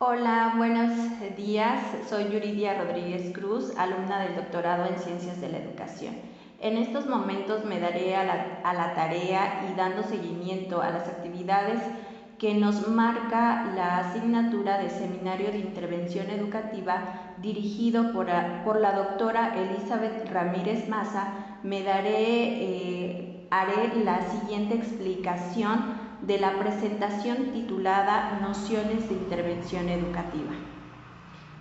Hola, buenos días. Soy Yuridia Rodríguez Cruz, alumna del doctorado en Ciencias de la Educación. En estos momentos me daré a la tarea y dando seguimiento a las actividades que nos marca la asignatura de Seminario de Intervención Educativa dirigido por la doctora Elizabeth Ramírez Maza. Haré la siguiente explicación de la presentación titulada Nociones de Intervención Educativa.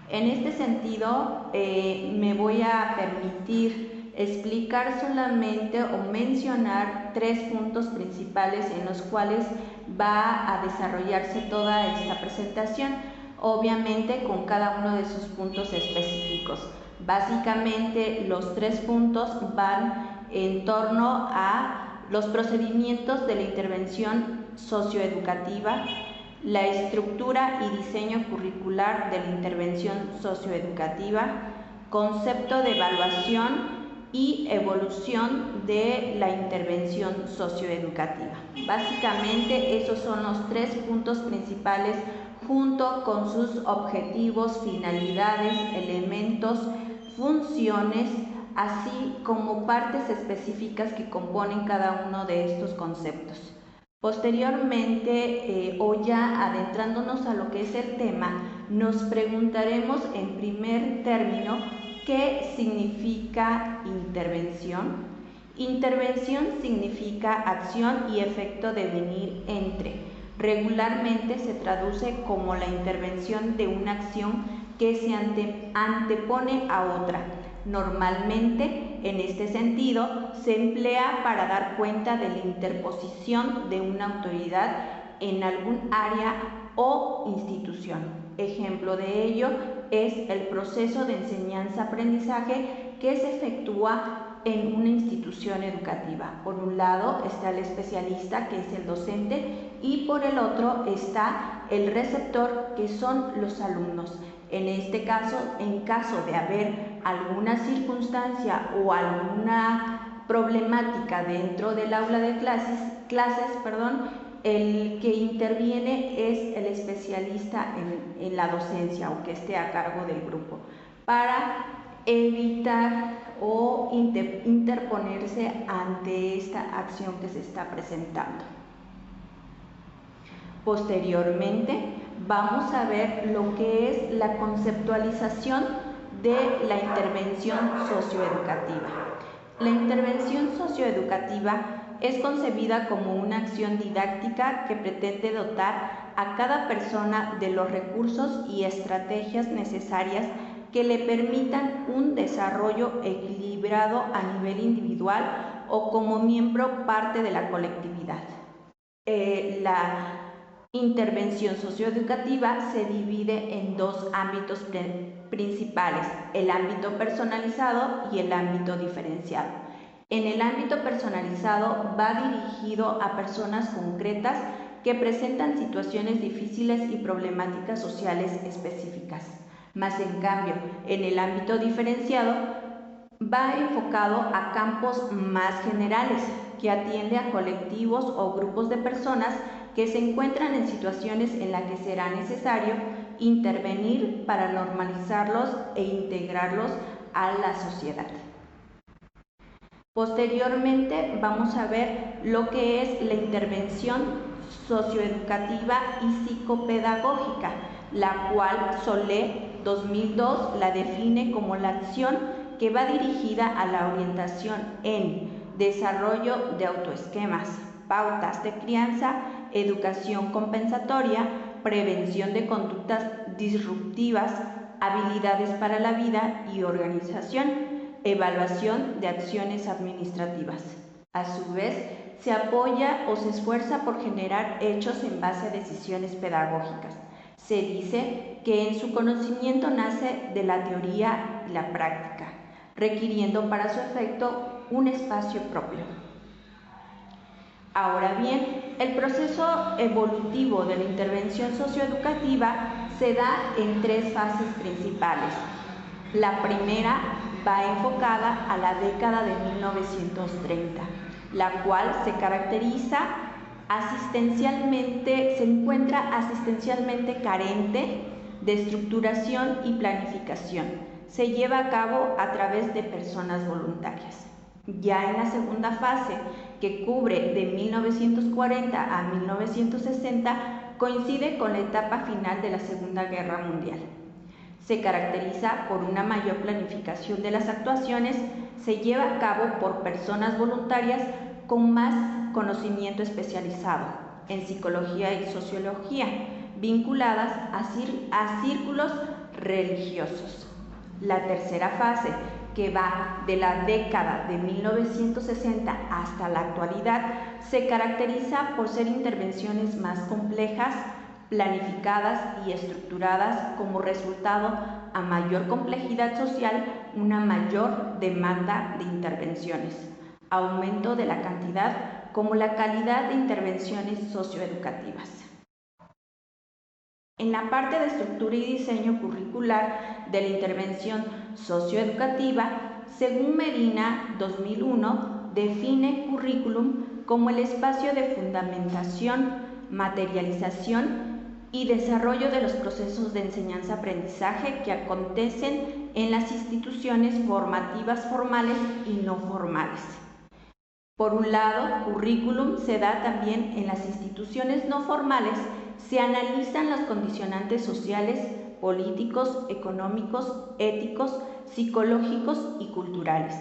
En este sentido, me voy a permitir explicar solamente o mencionar 3 puntos principales en los cuales va a desarrollarse toda esta presentación, obviamente con cada uno de sus puntos específicos. Básicamente, los 3 puntos van en torno a los procedimientos de la intervención socioeducativa, la estructura y diseño curricular de la intervención socioeducativa, concepto de evaluación y evolución de la intervención socioeducativa. Básicamente esos son los 3 puntos principales junto con sus objetivos, finalidades, elementos, funciones, así como partes específicas que componen cada uno de estos conceptos. Posteriormente, o ya adentrándonos a lo que es el tema, nos preguntaremos en primer término qué significa intervención. Intervención significa acción y efecto de venir entre. Regularmente se traduce como la intervención de una acción que se antepone a otra. Normalmente, en este sentido, se emplea para dar cuenta de la interposición de una autoridad en algún área o institución. Ejemplo de ello es el proceso de enseñanza-aprendizaje que se efectúa en una institución educativa. Por un lado está el especialista, que es el docente, y por el otro está el receptor, que son los alumnos. En este caso, en caso de haber alguna circunstancia o alguna problemática dentro del aula de clases, el que interviene es el especialista en la docencia o que esté a cargo del grupo, para evitar o interponerse ante esta acción que se está presentando. Posteriormente, vamos a ver lo que es la conceptualización de la intervención socioeducativa. La intervención socioeducativa es concebida como una acción didáctica que pretende dotar a cada persona de los recursos y estrategias necesarias que le permitan un desarrollo equilibrado a nivel individual o como miembro parte de la colectividad. La intervención socioeducativa se divide en 2 ámbitos principales, el ámbito personalizado y el ámbito diferenciado. En el ámbito personalizado va dirigido a personas concretas que presentan situaciones difíciles y problemáticas sociales específicas. Más en cambio, en el ámbito diferenciado va enfocado a campos más generales, que atiende a colectivos o grupos de personas que se encuentran en situaciones en las que será necesario intervenir para normalizarlos e integrarlos a la sociedad. Posteriormente vamos a ver lo que es la intervención socioeducativa y psicopedagógica, la cual Solé 2002 la define como la acción que va dirigida a la orientación en desarrollo de autoesquemas, pautas de crianza, educación compensatoria, prevención de conductas disruptivas, habilidades para la vida y organización, evaluación de acciones administrativas. A su vez, se apoya o se esfuerza por generar hechos en base a decisiones pedagógicas. Se dice que en su conocimiento nace de la teoría y la práctica, requiriendo para su efecto un espacio propio. Ahora bien, el proceso evolutivo de la intervención socioeducativa se da en 3 fases principales. La primera va enfocada a la década de 1930, la cual se encuentra asistencialmente carente de estructuración y planificación. Se lleva a cabo a través de personas voluntarias. Ya en la segunda fase, que cubre de 1940 a 1960, coincide con la etapa final de la Segunda Guerra Mundial. Se caracteriza por una mayor planificación de las actuaciones, se lleva a cabo por personas voluntarias con más conocimiento especializado en psicología y sociología, vinculadas a círculos religiosos. La tercera fase, que va de la década de 1960 hasta la actualidad, se caracteriza por ser intervenciones más complejas, planificadas y estructuradas como resultado a mayor complejidad social, una mayor demanda de intervenciones, aumento de la cantidad como la calidad de intervenciones socioeducativas. En la parte de estructura y diseño curricular de la intervención socioeducativa, según Medina 2001, define currículum como el espacio de fundamentación, materialización y desarrollo de los procesos de enseñanza-aprendizaje que acontecen en las instituciones formativas formales y no formales. Por un lado, currículum se da también en las instituciones no formales. Se analizan los condicionantes sociales, políticos, económicos, éticos, psicológicos y culturales.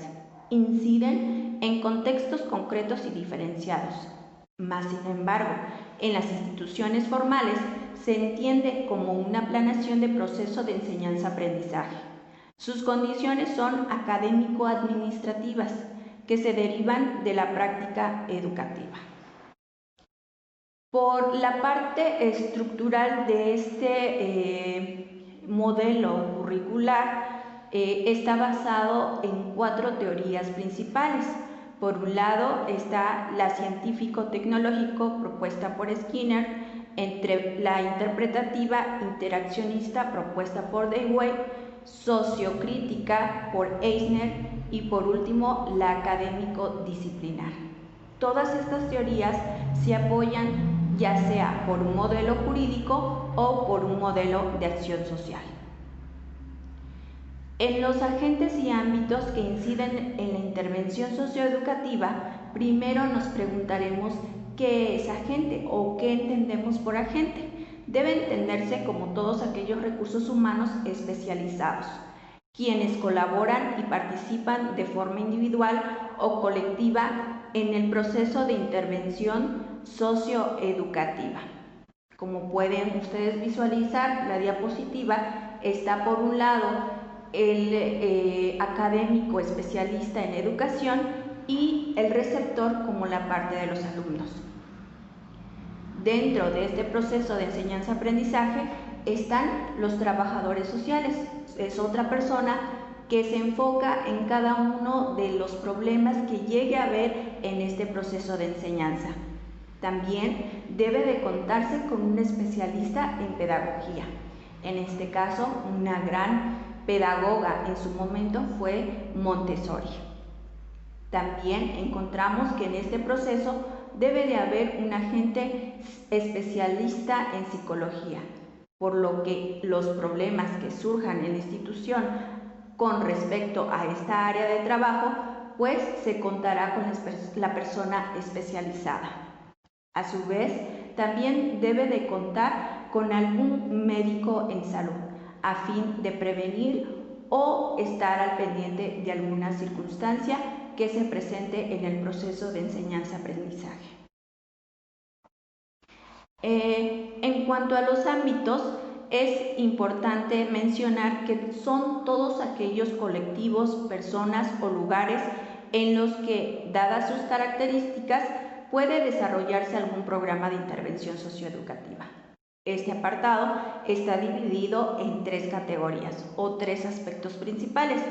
Inciden en contextos concretos y diferenciados. Más sin embargo, en las instituciones formales se entiende como una planeación de proceso de enseñanza-aprendizaje. Sus condiciones son académico-administrativas, que se derivan de la práctica educativa. Por la parte estructural de este modelo curricular, está basado en 4 teorías principales. Por un lado está la científico-tecnológico propuesta por Skinner, entre la interpretativa interaccionista propuesta por Dewey, sociocrítica por Eisner y por último la académico-disciplinar. Todas estas teorías se apoyan ya sea por un modelo jurídico o por un modelo de acción social. En los agentes y ámbitos que inciden en la intervención socioeducativa, primero nos preguntaremos qué es agente o qué entendemos por agente. Debe entenderse como todos aquellos recursos humanos especializados, quienes colaboran y participan de forma individual o colectiva en el proceso de intervención socioeducativa. Como pueden ustedes visualizar, la diapositiva está por un lado el académico especialista en educación y el receptor como la parte de los alumnos. Dentro de este proceso de enseñanza-aprendizaje están los trabajadores sociales. Es otra persona que se enfoca en cada uno de los problemas que llegue a haber en este proceso de enseñanza. También debe de contarse con un especialista en pedagogía. En este caso, una gran pedagoga en su momento fue Montessori. También encontramos que en este proceso debe de haber un agente especialista en psicología, por lo que los problemas que surjan en la institución con respecto a esta área de trabajo, pues se contará con la persona especializada. A su vez, también debe de contar con algún médico en salud, a fin de prevenir o estar al pendiente de alguna circunstancia que se presente en el proceso de enseñanza-aprendizaje. En cuanto a los ámbitos, es importante mencionar que son todos aquellos colectivos, personas o lugares en los que, dadas sus características, puede desarrollarse algún programa de intervención socioeducativa. Este apartado está dividido en 3 categorías o 3 aspectos principales.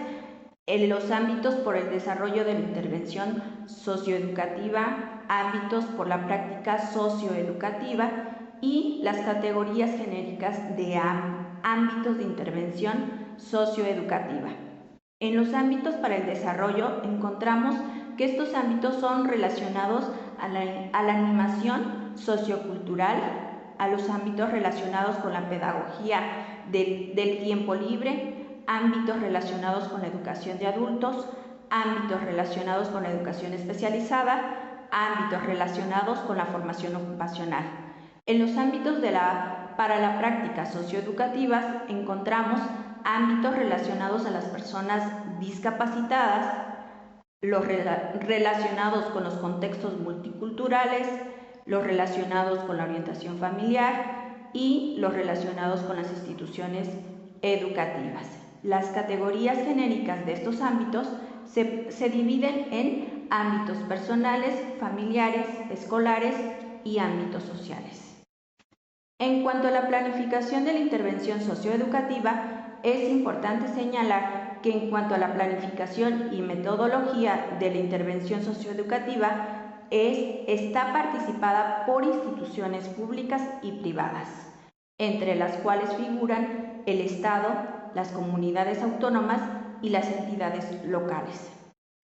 En los ámbitos por el desarrollo de la intervención socioeducativa, ámbitos por la práctica socioeducativa y las categorías genéricas de ámbitos de intervención socioeducativa. En los ámbitos para el desarrollo encontramos que estos ámbitos son relacionados a la animación sociocultural, a los ámbitos relacionados con la pedagogía del tiempo libre, ámbitos relacionados con la educación de adultos, ámbitos relacionados con la educación especializada, ámbitos relacionados con la formación ocupacional. En los ámbitos para la práctica socioeducativas encontramos ámbitos relacionados a las personas discapacitadas, los relacionados con los contextos multiculturales, los relacionados con la orientación familiar y los relacionados con las instituciones educativas. Las categorías genéricas de estos ámbitos se dividen en ámbitos personales, familiares, escolares y ámbitos sociales. En cuanto a la planificación de la intervención socioeducativa, es importante señalar que en cuanto a la planificación y metodología de la intervención socioeducativa, está participada por instituciones públicas y privadas, entre las cuales figuran el Estado, las comunidades autónomas y las entidades locales.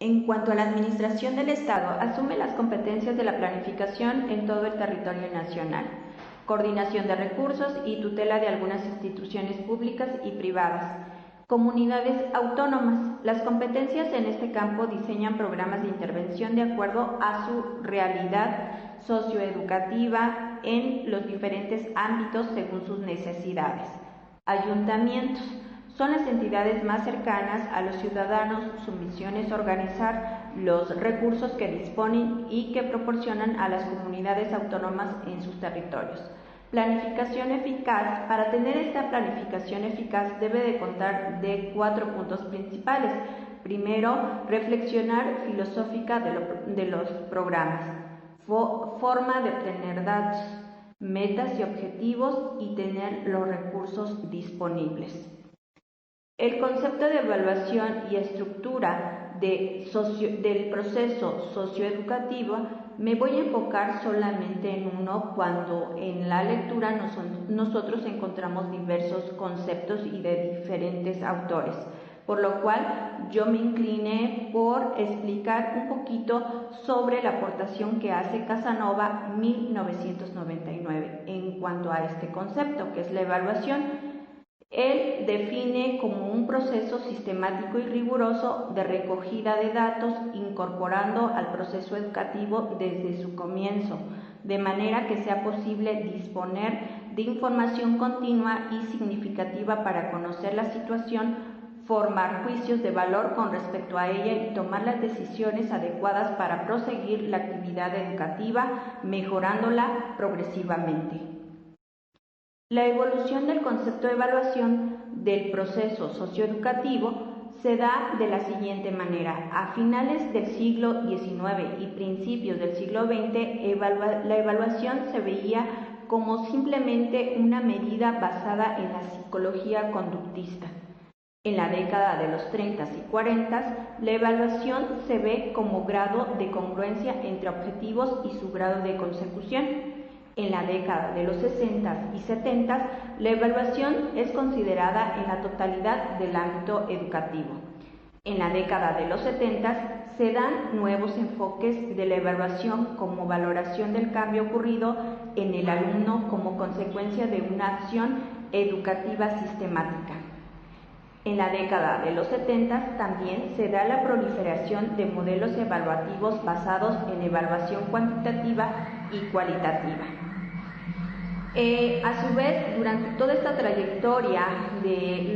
En cuanto a la administración del Estado, asume las competencias de la planificación en todo el territorio nacional, coordinación de recursos y tutela de algunas instituciones públicas y privadas. Comunidades autónomas. Las competencias en este campo diseñan programas de intervención de acuerdo a su realidad socioeducativa en los diferentes ámbitos según sus necesidades. Ayuntamientos. Son las entidades más cercanas a los ciudadanos. Su misión es organizar los recursos que disponen y que proporcionan a las comunidades autónomas en sus territorios. Planificación eficaz. Para tener esta planificación eficaz debe de contar de 4 puntos principales. Primero, reflexionar filosófica de los programas, forma de obtener datos, metas y objetivos y tener los recursos disponibles. El concepto de evaluación y estructura del proceso socioeducativo me voy a enfocar solamente en uno cuando en la lectura nosotros encontramos diversos conceptos y de diferentes autores, por lo cual yo me incliné por explicar un poquito sobre la aportación que hace Casanova 1999 en cuanto a este concepto que es la evaluación. Él define como un proceso sistemático y riguroso de recogida de datos incorporando al proceso educativo desde su comienzo, de manera que sea posible disponer de información continua y significativa para conocer la situación, formar juicios de valor con respecto a ella y tomar las decisiones adecuadas para proseguir la actividad educativa, mejorándola progresivamente. La evolución del concepto de evaluación del proceso socioeducativo se da de la siguiente manera. A finales del siglo XIX y principios del siglo XX, la evaluación se veía como simplemente una medida basada en la psicología conductista. En la década de los 30 y 40, la evaluación se ve como grado de congruencia entre objetivos y su grado de consecución. En la década de los 60 y 70, la evaluación es considerada en la totalidad del ámbito educativo. En la década de los 70 se dan nuevos enfoques de la evaluación como valoración del cambio ocurrido en el alumno como consecuencia de una acción educativa sistemática. En la década de los 70 también se da la proliferación de modelos evaluativos basados en evaluación cuantitativa y cualitativa. A su vez, durante toda esta trayectoria de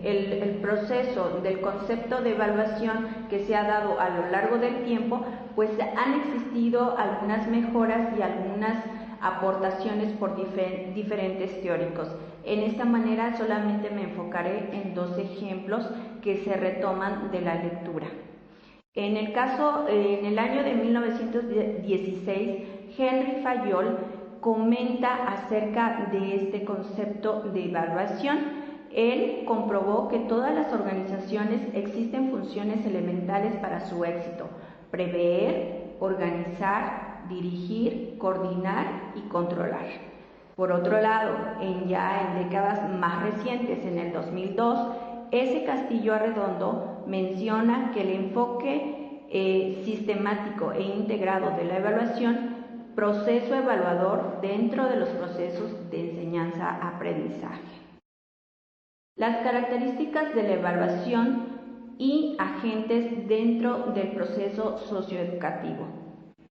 el proceso del concepto de evaluación que se ha dado a lo largo del tiempo, pues han existido algunas mejoras y algunas aportaciones por diferentes teóricos. En esta manera solamente me enfocaré en 2 ejemplos que se retoman de la lectura. En el año de 1916, Henry Fayol comenta acerca de este concepto de evaluación. Él comprobó que todas las organizaciones existen funciones elementales para su éxito: prever, organizar, dirigir, coordinar y controlar. Por otro lado, en décadas más recientes, en el 2002, S. Castillo Arredondo menciona que el enfoque sistemático e integrado de la evaluación, proceso evaluador dentro de los procesos de enseñanza-aprendizaje. Las características de la evaluación y agentes dentro del proceso socioeducativo.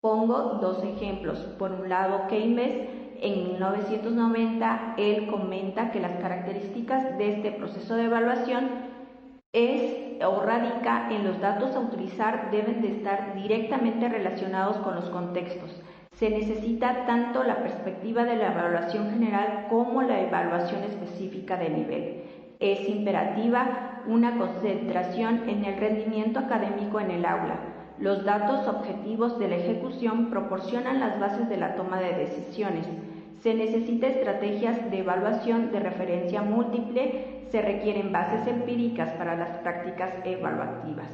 Pongo dos ejemplos. Por un lado, Keynes, en 1990, él comenta que las características de este proceso de evaluación radica en los datos a utilizar deben de estar directamente relacionados con los contextos. Se necesita tanto la perspectiva de la evaluación general como la evaluación específica de nivel. Es imperativa una concentración en el rendimiento académico en el aula. Los datos objetivos de la ejecución proporcionan las bases de la toma de decisiones. Se necesitan estrategias de evaluación de referencia múltiple. Se requieren bases empíricas para las prácticas evaluativas.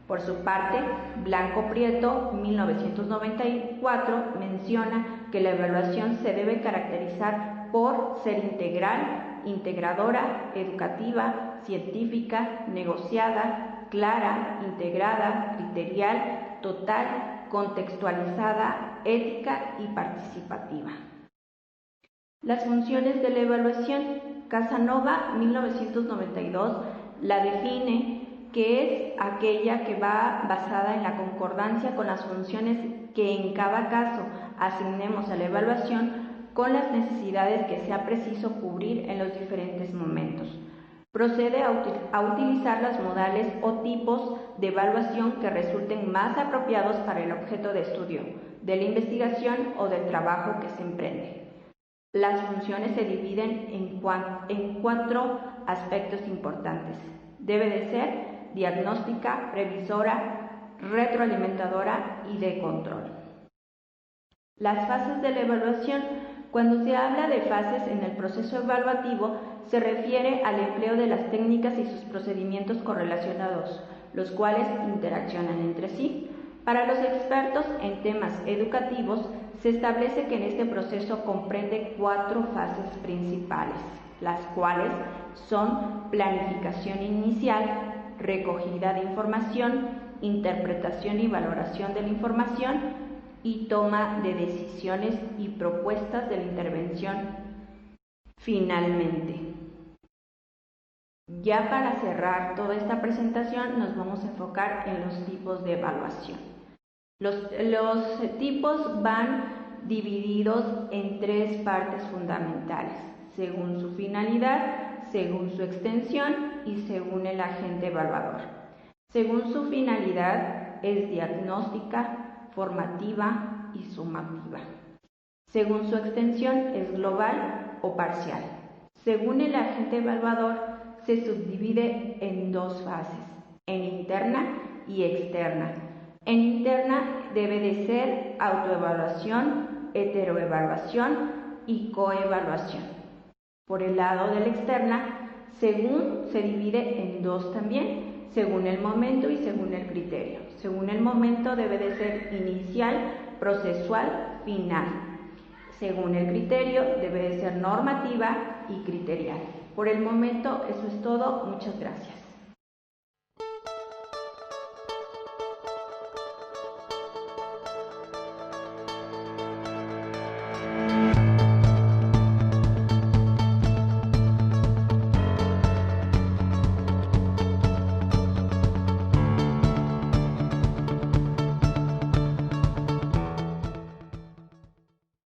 Por su parte, Blanco Prieto, 1994, menciona que la evaluación se debe caracterizar por ser integral, integradora, educativa, científica, negociada, clara, integrada, criterial, total, contextualizada, ética y participativa. Las funciones de la evaluación. Casanova, 1992, la define que es aquella que va basada en la concordancia con las funciones que en cada caso asignemos a la evaluación con las necesidades que sea preciso cubrir en los diferentes momentos. Procede a utilizar los modales o tipos de evaluación que resulten más apropiados para el objeto de estudio, de la investigación o del trabajo que se emprende. Las funciones se dividen en cuatro aspectos importantes. Debe de ser diagnóstica, previsora, retroalimentadora y de control. Las fases de la evaluación. Cuando se habla de fases en el proceso evaluativo, se refiere al empleo de las técnicas y sus procedimientos correlacionados, los cuales interaccionan entre sí. Para los expertos en temas educativos, se establece que en este proceso comprende 4 fases principales, las cuales son planificación inicial, recogida de información, interpretación y valoración de la información y toma de decisiones y propuestas de la intervención. Finalmente, ya para cerrar toda esta presentación, nos vamos a enfocar en los tipos de evaluación. Los tipos van divididos en 3 partes fundamentales, según su finalidad, según su extensión y según el agente evaluador. Según su finalidad, es diagnóstica, formativa y sumativa. Según su extensión, es global o parcial. Según el agente evaluador, se subdivide en 2 fases, en interna y externa. En interna debe de ser autoevaluación, heteroevaluación y coevaluación. Por el lado de la externa, según se divide en 2 también, según el momento y según el criterio. Según el momento debe de ser inicial, procesual, final. Según el criterio debe de ser normativa y criterial. Por el momento eso es todo. Muchas gracias.